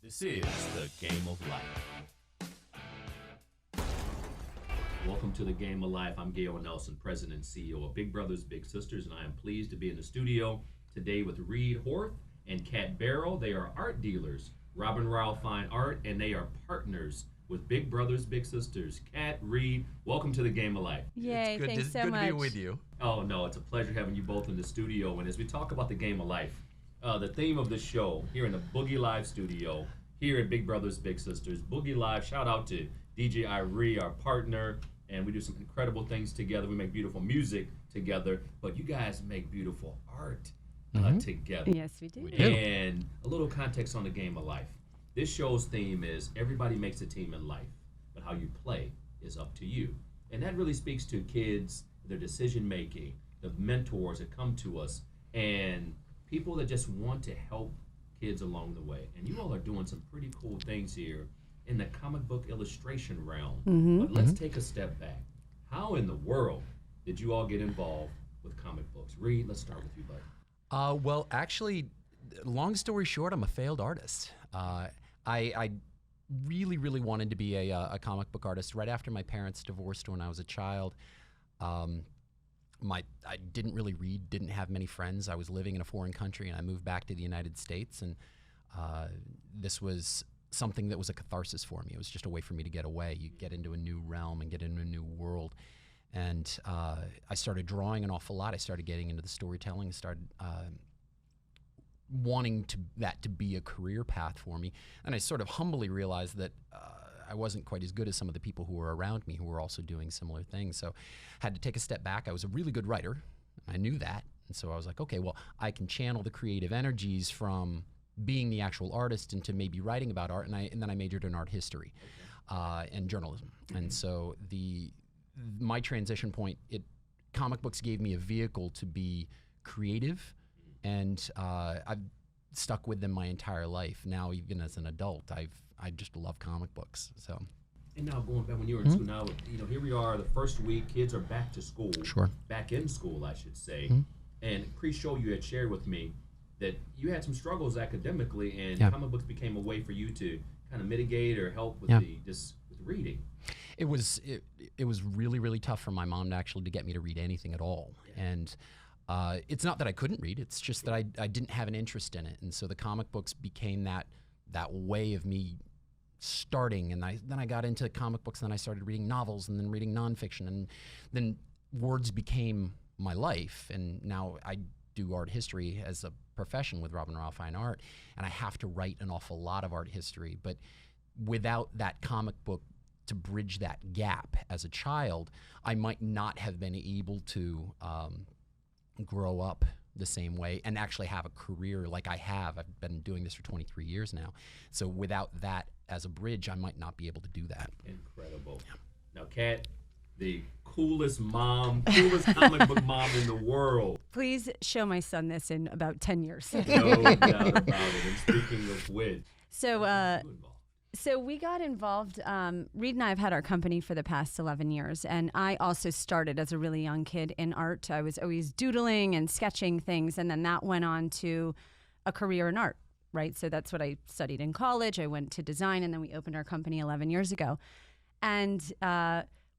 This is the Game of Life. Welcome to the Game of Life. I'm Gale Nelson, President and CEO of Big Brothers Big Sisters, and I am pleased to be in the studio today with Barrow-Horth and Kat Barrow. They are art dealers, Robin Rile Fine Art, and they are partners with Big Brothers Big Sisters. Kat, Reed, welcome to the Game of Life. Yay, thanks so much. Good to be with you. Oh, no, it's a pleasure having you both in the studio. And as we talk about the Game of Life, the theme of the show here in the Boogie Live studio, here at Big Brothers Big Sisters, Boogie Live, shout out to DJ Irie, our partner, and we do some incredible things together. We make beautiful music together, but you guys make beautiful art together. Yes, we do. And a little context on the Game of Life. This show's theme is everybody makes a team in life, but how you play is up to you. And that really speaks to kids, their decision making, the mentors that come to us, and people that just want to help kids along the way. And you all are doing some pretty cool things here in the comic book illustration realm. But let's take a step back. How in the world did you all get involved with comic books? Reed, let's start with you, bud. Well, actually, long story short, I'm a failed artist. I really, really wanted to be a comic book artist. Right after my parents divorced when I was a child, I didn't really read, didn't have many friends. I was living in a foreign country, and I moved back to the United States, and this was something that was a catharsis for me. It was just a way for me to get away. You get into a new realm and get into a new world. And I started drawing an awful lot. I started getting into the storytelling, started wanting that to be a career path for me. And I sort of humbly realized that I wasn't quite as good as some of the people who were around me who were also doing similar things. So had to take a step back. I was a really good writer. I knew that. And so I was like, okay, well, I can channel the creative energies from being the actual artist into maybe writing about art. And then I majored in art history and journalism. And so my transition point, comic books gave me a vehicle to be creative, and I've stuck with them my entire life. Now, even as an adult, I just love comic books. So. And now going back when you were in school, now here we are, the first week, kids are back to school. Sure. Back in school, I should say. And pre-show, you had shared with me that you had some struggles academically, and comic books became a way for you to kind of mitigate or help with with reading. It was really, really tough for my mom to get me to read anything at all. And it's not that I couldn't read, it's just that I didn't have an interest in it. And so the comic books became that way of me starting. And then I got into comic books, and then I started reading novels, and then reading nonfiction, and then words became my life. And now I do art history as a profession with Robin Rile Fine Art, and I have to write an awful lot of art history. But without that comic book to bridge that gap as a child, I might not have been able to grow up the same way and actually have a career like I have. I've been doing this for 23 years now. So without that as a bridge, I might not be able to do that. Incredible. Now, Kat, the coolest comic book mom in the world. Please show my son this in about 10 years. No doubt about it. And speaking of which, So we got involved. Reed and I have had our company for the past 11 years, and I also started as a really young kid in art. I was always doodling and sketching things, and then that went on to a career in art, right? So that's what I studied in college. I went to design, and then we opened our company 11 years ago. And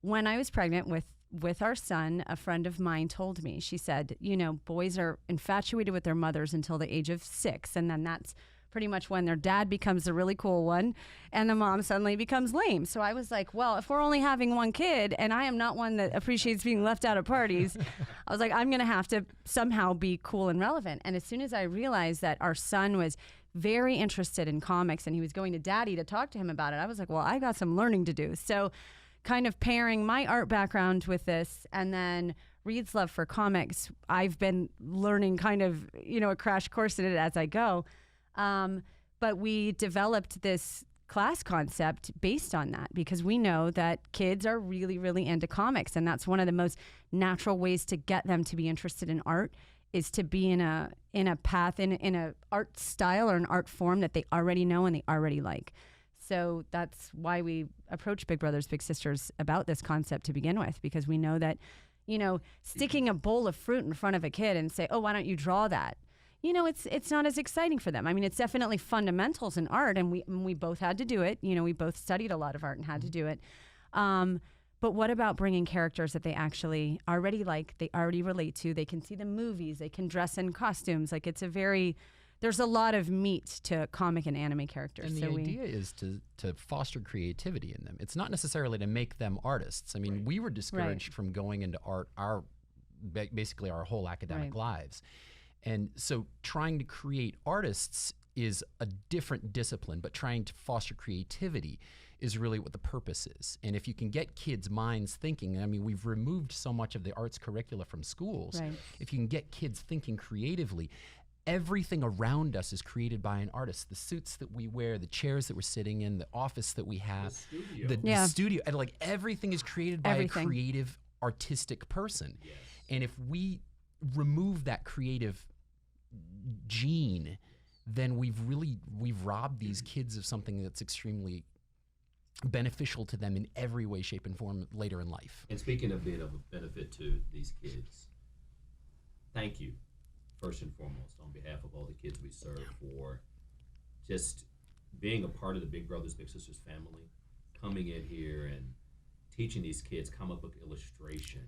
when I was pregnant with our son, a friend of mine told me, she said, boys are infatuated with their mothers until the age of 6, and then that's pretty much when their dad becomes the really cool one and the mom suddenly becomes lame. So I was like, well, if we're only having one kid and I am not one that appreciates being left out of parties, I was like, I'm going to have to somehow be cool and relevant. And as soon as I realized that our son was very interested in comics and he was going to daddy to talk to him about it, I was like, well, I got some learning to do. So kind of pairing my art background with this, and then Reed's love for comics, I've been learning kind of, a crash course in it as I go. But we developed this class concept based on that, because we know that kids are really, really into comics, and that's one of the most natural ways to get them to be interested in art, is to be in a path, in a art style or an art form that they already know and they already like. So that's why we approach Big Brothers Big Sisters about this concept to begin with, because we know that, sticking a bowl of fruit in front of a kid and say, oh, why don't you draw that? it's not as exciting for them. I mean, it's definitely fundamentals in art, and we both had to do it. We both studied a lot of art and had to do it. But what about bringing characters that they actually already like, they already relate to, they can see the movies, they can dress in costumes. Like, there's a lot of meat to comic and anime characters. And the idea is to foster creativity in them. It's not necessarily to make them artists. I mean, we were discouraged from going into art basically our whole academic lives. And so trying to create artists is a different discipline, but trying to foster creativity is really what the purpose is. And if you can get kids' minds thinking, I mean, we've removed so much of the arts curricula from schools. Right. If you can get kids thinking creatively, everything around us is created by an artist. The suits that we wear, the chairs that we're sitting in, the office that we have, the studio, and like everything is created by a creative, artistic person. Yes. And if we remove that creative gene, then we've robbed these kids of something that's extremely beneficial to them in every way, shape, and form later in life. And speaking of being of a benefit to these kids, thank you, first and foremost, on behalf of all the kids we serve, for just being a part of the Big Brothers Big Sisters family, coming in here and teaching these kids comic book illustration.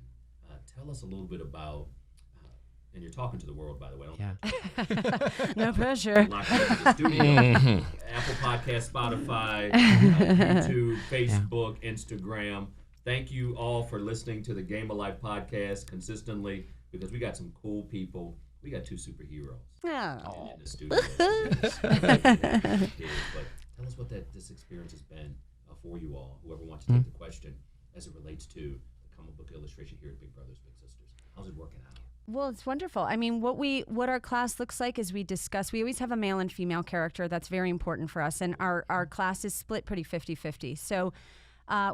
Tell us a little bit about, and you're talking to the world, by the way. No pressure. Locked into the studio. Apple Podcast, Spotify, YouTube, Facebook, Instagram. Thank you all for listening to the Game of Life podcast consistently, because we got some cool people. We got two superheroes in the studio. But tell us what this experience has been for you all, whoever wants to take the question, as it relates to the comic book illustration here at Big Brothers Big Sisters. How's it working out? Well, it's wonderful. I mean, what our class looks like is we always have a male and female character. That's very important for us. And our class is split pretty 50-50. So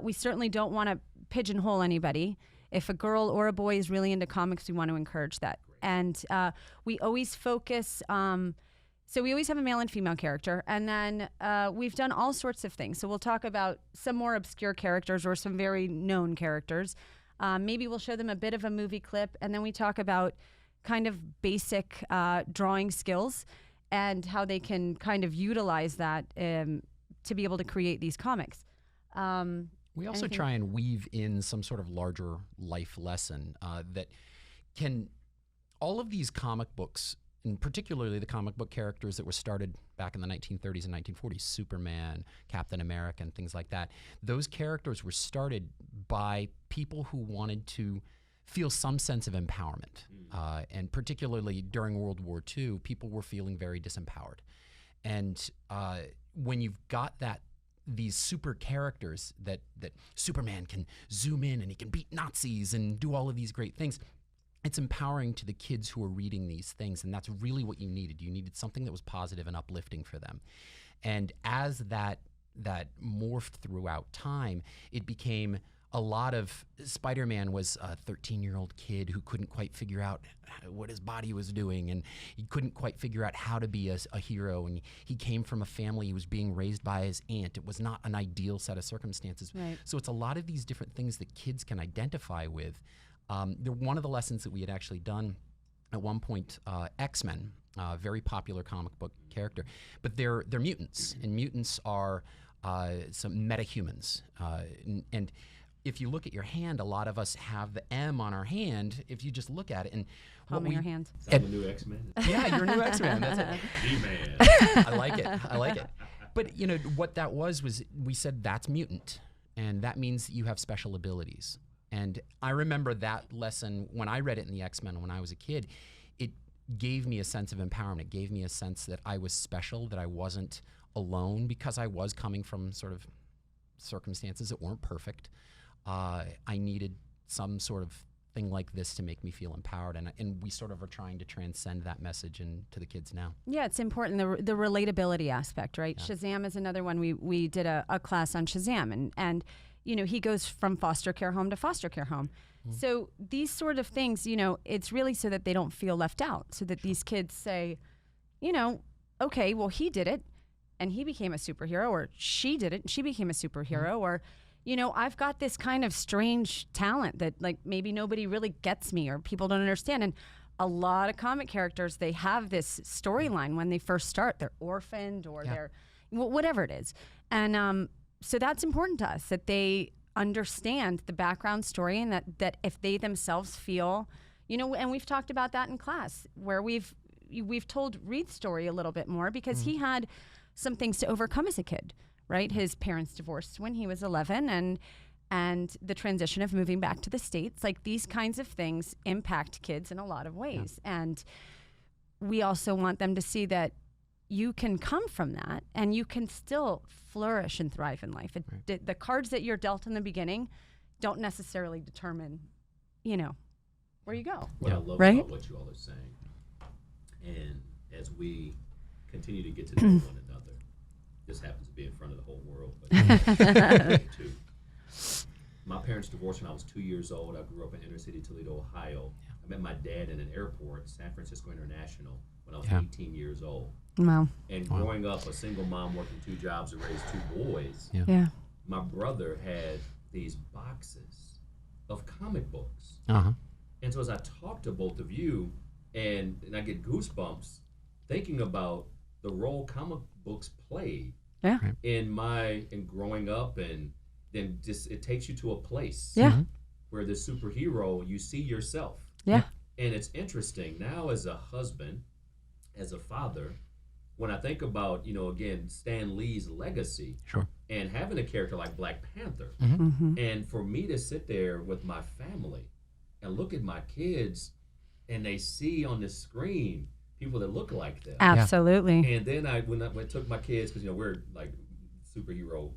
we certainly don't want to pigeonhole anybody. If a girl or a boy is really into comics, we want to encourage that. And we always focus, so we always have a male and female character. And then we've done all sorts of things. So we'll talk about some more obscure characters or some very known characters. Maybe we'll show them a bit of a movie clip, and then we talk about kind of basic drawing skills and how they can kind of utilize that to be able to create these comics. We also try and weave in some sort of larger life lesson that can, all of these comic books, and particularly the comic book characters that were started back in the 1930s and 1940s, Superman, Captain America, and things like that, those characters were started by people who wanted to feel some sense of empowerment. And particularly during World War II, people were feeling very disempowered. And when you've got these super characters that Superman can zoom in and he can beat Nazis and do all of these great things, it's empowering to the kids who are reading these things, and that's really what you needed. You needed something that was positive and uplifting for them. And as that morphed throughout time, it became a lot of, Spider-Man was a 13-year-old kid who couldn't quite figure out what his body was doing, and he couldn't quite figure out how to be a hero, and he came from a family, he was being raised by his aunt. It was not an ideal set of circumstances. Right. So it's a lot of these different things that kids can identify with. One of the lessons that we had actually done at one point, X-Men, very popular comic book character, but they're mutants, and mutants are some metahumans. And if you look at your hand, a lot of us have the M on our hand. If you just look at it, and palm of your hand. I'm a new X-Men. Yeah, you're a new X-Men. That's it. G-Man. I like it. But what that was we said that's mutant, and that means that you have special abilities. And I remember that lesson when I read it in the X-Men when I was a kid. It gave me a sense of empowerment. It gave me a sense that I was special, that I wasn't alone, because I was coming from sort of circumstances that weren't perfect. I needed some sort of thing like this to make me feel empowered, and we sort of are trying to transcend that message into the kids now. Yeah, it's important, the relatability aspect, right? Yeah. Shazam is another one. We did a class on Shazam, and he goes from foster care home to foster care home. Mm-hmm. So these sort of things, it's really so that they don't feel left out, so that these kids say, okay, well, he did it, and he became a superhero, or she did it, and she became a superhero, mm-hmm. or I've got this kind of strange talent that, like, maybe nobody really gets me or people don't understand. And a lot of comic characters, they have this storyline when they first start. They're orphaned or they're whatever it is. And so that's important to us, that they understand the background story, and that if they themselves feel, and we've talked about that in class, where we've told Reed's story a little bit more, because he had some things to overcome as a kid, right? His parents divorced when he was 11, and the transition of moving back to the States, like these kinds of things impact kids in a lot of ways. And we also want them to see that you can come from that and you can still flourish and thrive in life. The cards that you're dealt in the beginning don't necessarily determine, where you go. What I love right? about what you all are saying, and as we continue to get to know one another, this happens to be in front of the whole world, but too. My parents divorced when I was 2 years old. I grew up in inner city Toledo, Ohio. I met my dad in an airport, San Francisco International, when I was 18 years old. Wow. And growing up, a single mom working 2 jobs to raise 2 boys, my brother had these boxes of comic books. And so as I talk to both of you, and I get goosebumps thinking about the role comic books played in growing up, and then just it takes you to a place where the superhero, you see yourself. And it's interesting now, as a husband, as a father, when I think about, again, Stan Lee's legacy and having a character like Black Panther, and for me to sit there with my family and look at my kids, and they see on the screen people that look like them. Absolutely. And then when I took my kids, because we're like superhero,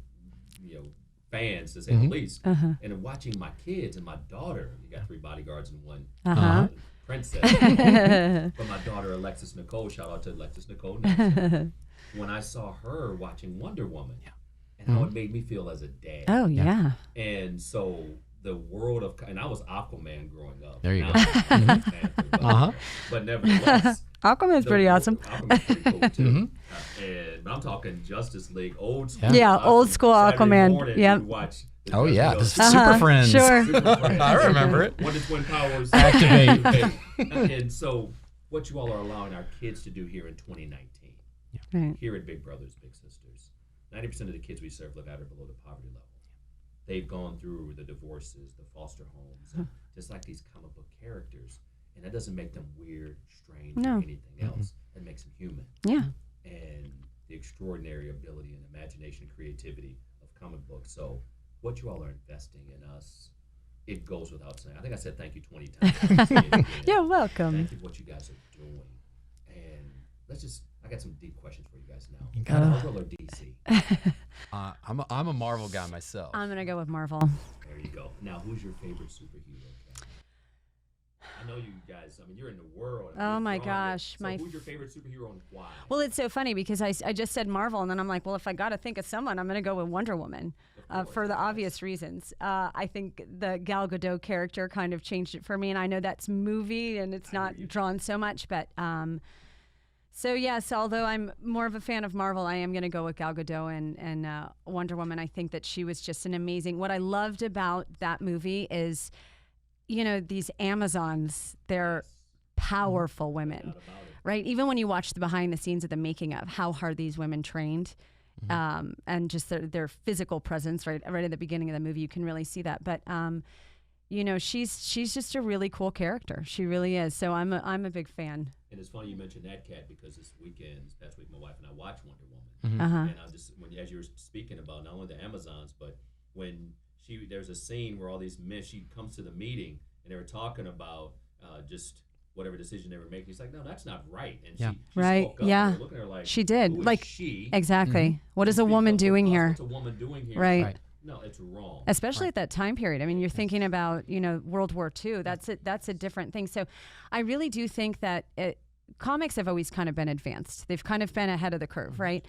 fans to say the least, and then watching my kids and my daughter, you got 3 bodyguards and 1 princess, but my daughter Alexis Nicole, shout out to Alexis Nicole, when I saw her watching Wonder Woman, and how it made me feel as a dad. Oh yeah. And so the world of, and I was Aquaman growing up. There you go. But nevertheless, Aquaman's pretty awesome. Aquaman's pretty cool too. But I'm talking Justice League, old school. Yeah, old school Aquaman. Yeah. The Super Friends. Sure. Super Friends. I remember it. When the twin powers activate. And so, what you all are allowing our kids to do here in 2019, here at Big Brothers Big Sisters, 90% of the kids we serve live at or below the poverty level. They've gone through the divorces, the foster homes, just like these comic book characters. And that doesn't make them weird, strange, or anything else. That makes them human. Yeah. And the extraordinary ability and imagination and creativity of comic books. So what you all are investing in us, it goes without saying. I think I said thank you 20 times. You're welcome. Thank you for what you guys are doing. And I got some deep questions for you guys now. You got Marvel or DC? I'm a Marvel guy myself. I'm going to go with Marvel. There you go. Now, who's your favorite superhero, Kat? I know you guys, you're in the world. Oh my gosh. So who's your favorite superhero and why? Well, it's so funny because I just said Marvel, and then I'm like, well, if I got to think of someone, I'm going to go with Wonder Woman for the obvious reasons. I think the Gal Gadot character kind of changed it for me, and I know that's movie and it's not drawn so much, but so yes, although I'm more of a fan of Marvel, I am going to go with Gal Gadot and Wonder Woman. I think that she was just an amazing. What I loved about that movie is, these Amazons, they're powerful women, right? Even when you watch the behind the scenes of the making of how hard these women trained, and just their physical presence, right at the beginning of the movie, you can really see that. But she's just a really cool character. She really is. So I'm a big fan. And it's funny you mentioned that, Kat, because this past week, my wife and I watched Wonder Woman. And as you were speaking about not only the Amazons, but when there's a scene where all these men, she comes to the meeting and they were talking about just whatever decision they were making. He's like, no, that's not right. And she spoke up, and they were looking at her like, she did. Who is like she? Exactly. What is a woman doing here? What's a woman doing here? Right. No, it's wrong. Especially at that time period. You're thinking about, World War II. That's a different thing. So I really do think that comics have always kind of been advanced. They've kind of been ahead of the curve, right?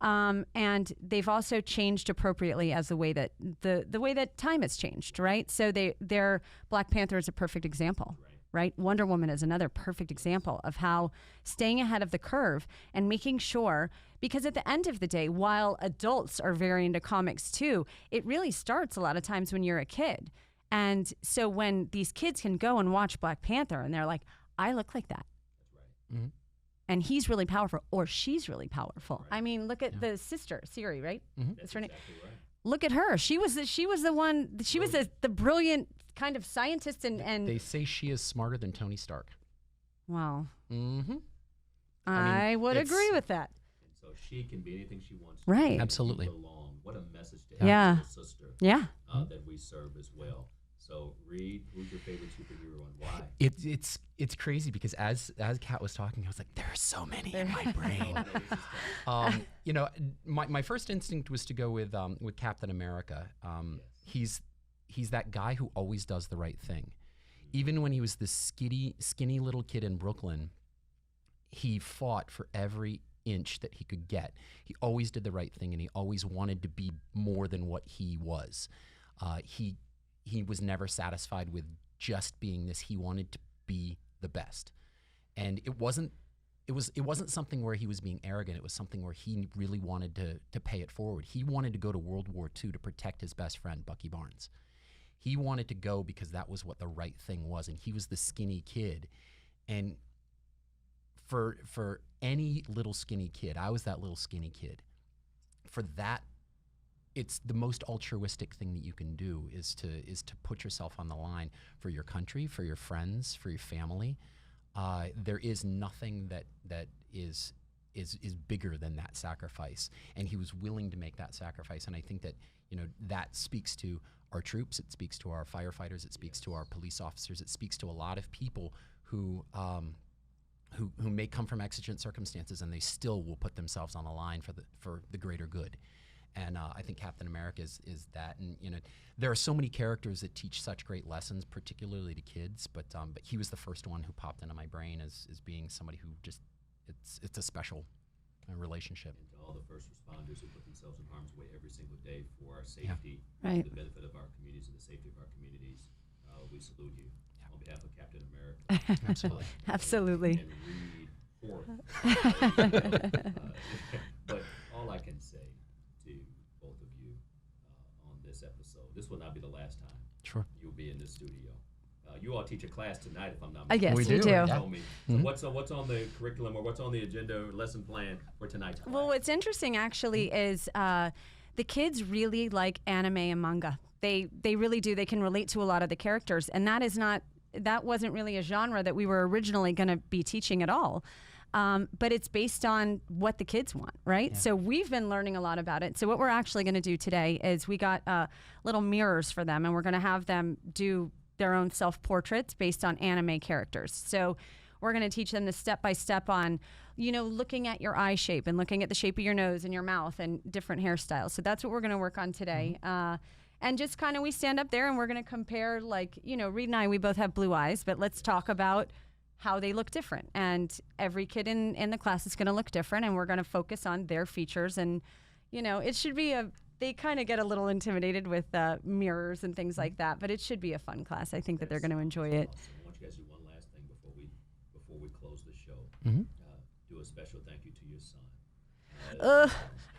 And they've also changed appropriately as the way that time has changed, right? So their Black Panther is a perfect example, right? Wonder Woman is another perfect example of how staying ahead of the curve and making sure, because at the end of the day, while adults are very into comics too, it really starts a lot of times when you're a kid. And so when these kids can go and watch Black Panther and they're like, I look like that. That's right. Mm-hmm. And he's really powerful, or she's really powerful. Right. I mean, look at the sister, Irie, right? Mm-hmm. That's her name. exactly right. Look at her. She was the one. She was the brilliant kind of scientist, and They say she is smarter than Tony Stark. wow. Mm-hmm. I would agree with that. And so she can be anything she wants to Right. be. Absolutely. You belong. What a message to have Yeah. to the sister Yeah. that we serve as well. So, Reed, who's your favorite superhero and why? It's crazy because as Kat was talking, I was like, there are so many in my brain. You know, my first instinct was to go with Captain America. He's that guy who always does the right thing. Even when he was this skinny little kid in Brooklyn, he fought for every inch that he could get. He always did the right thing, and he always wanted to be more than what he was. He was never satisfied with just being this. He wanted to be the best, and it wasn't something where he was being arrogant. It was something where he really wanted to pay it forward. He wanted to go to World War II to protect his best friend, Bucky Barnes. He wanted to go because that was what the right thing was, and he was the skinny kid. And for any little skinny kid, I was that little skinny kid. For that, it's the most altruistic thing that you can do is to put yourself on the line for your country, for your friends, for your family. There is nothing that is bigger than that sacrifice, and he was willing to make that sacrifice. And I think that that speaks to our troops, it speaks to our firefighters, it speaks to our police officers, it speaks to a lot of people who may come from exigent circumstances, and they still will put themselves on the line for the greater good. And I think Captain America is that. And there are so many characters that teach such great lessons, particularly to kids. But he was the first one who popped into my brain as being somebody who just it's a special relationship. And to all the first responders who put themselves in harm's way every single day for our safety, Right. the benefit of our communities and the safety of our communities, we salute you on behalf of Captain America. Absolutely. Absolutely. And Reed-Horth. But all I can say to both of you on this episode, this will not be the last time Sure. you'll be in this studio. You all teach a class tonight, if I'm not I mistaken. guess We we do. do. Yeah. Tell me. So what's on the curriculum, or what's on the agenda, lesson plan for tonight's class? Well, what's interesting actually is the kids really like anime and manga. They really do. They can relate to a lot of the characters, and that wasn't really a genre that we were originally going to be teaching at all. But it's based on what the kids want, right? Yeah. So we've been learning a lot about it. So what we're actually going to do today is we got little mirrors for them, and we're going to have them do their own self-portraits based on anime characters. So we're going to teach them the step-by-step on, looking at your eye shape and looking at the shape of your nose and your mouth and different hairstyles. So that's what we're going to work on today. And just kind of we stand up there and we're going to compare, Reed and I, we both have blue eyes, but let's talk about how they look different. And every kid in the class is going to look different, and we're going to focus on their features. And, it should be they kind of get a little intimidated with mirrors and things like that, but it should be a fun class. I think that they're going to enjoy it. Awesome. I want you guys to do one last thing before we close the show. Mhm. Do a special thank you to your son.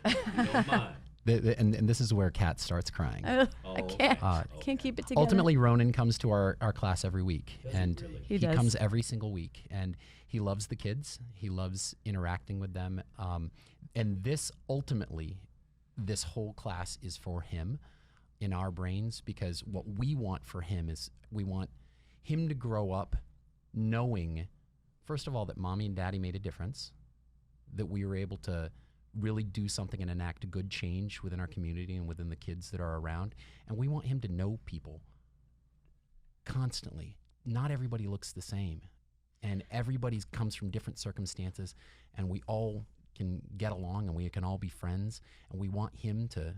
If you don't mind. And this is where Kat starts crying. I Oh, can't. okay. Can't keep it together. Ultimately, Ronan comes to our class every week, Does he and really? He does. comes every single week, and he loves the kids. He loves interacting with them, and this whole class is for him in our brains, because what we want for him is we want him to grow up knowing, first of all, that mommy and daddy made a difference, that we were able to really do something and enact a good change within our community and within the kids that are around. And we want him to know people constantly. Not everybody looks the same, and everybody comes from different circumstances, and we all can get along, and we can all be friends, and we want him to.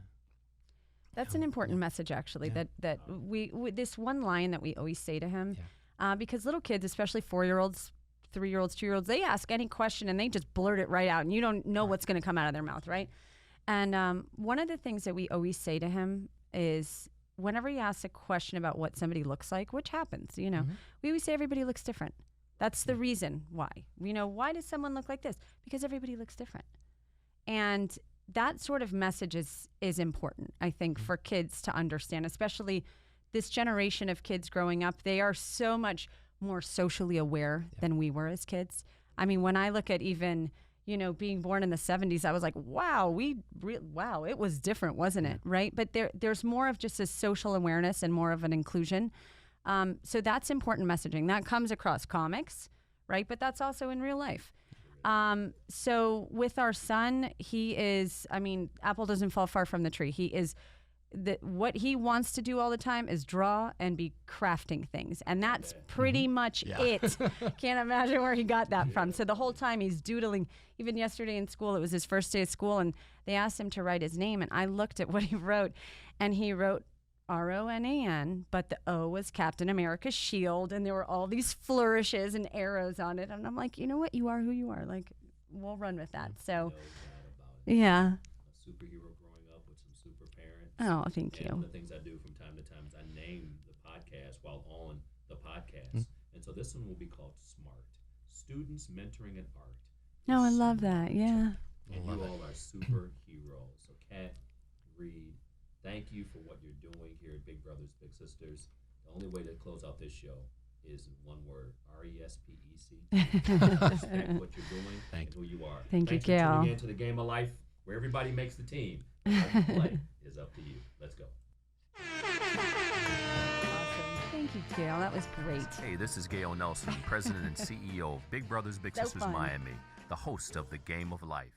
That's an important message, actually. Yeah. That we this one line that we always say to him, because little kids, especially 4-year-olds, 3-year-olds, 2-year-olds, they ask any question and they just blurt it right out, and you don't know what's going to come out of their mouth, right? And one of the things that we always say to him is, whenever he asks a question about what somebody looks like, which happens, we always say everybody looks different. That's the reason why. Why does someone look like this? Because everybody looks different. And that sort of message is important, I think, for kids to understand, especially this generation of kids growing up. They are so much more socially aware than we were as kids. I mean, when I look at even, being born in the 70s, I was like, wow, wow, it was different, wasn't it? Right? But there's more of just a social awareness and more of an inclusion. So that's important messaging. That comes across comics, right? But that's also in real life. So with our son, he is, apple doesn't fall far from the tree. He is, what he wants to do all the time is draw and be crafting things. And that's pretty much it. Can't imagine where he got that from. So the whole time he's doodling. Even yesterday in school, it was his first day of school, and they asked him to write his name. And I looked at what he wrote, and he wrote RONAN, but the O was Captain America's shield, and there were all these flourishes and arrows on it. And I'm like, you know what? You are who you are. Like, we'll run with that. So, yeah. A superhero growing up with some super parents. Oh, thank you. One of the things I do from time to time is I name the podcast while on the podcast. And so this one will be called SMART, Students Mentoring in Art. No, I love that. Yeah. And you all are superheroes. So Kat, Reed, thank you for what you're doing here at Big Brothers Big Sisters. The only way to close out this show is one word: RESPEC. Respect what you're doing and who you are. Thank you, Thanks Gale. for tuning in to the Game of Life, where everybody makes the team. How you play is up to you. Let's go. Awesome. Thank you, Gale. That was great. Hey, this is Gale Nelson, President and CEO of Big Brothers Big Sisters fun. Miami, the host of the Game of Life.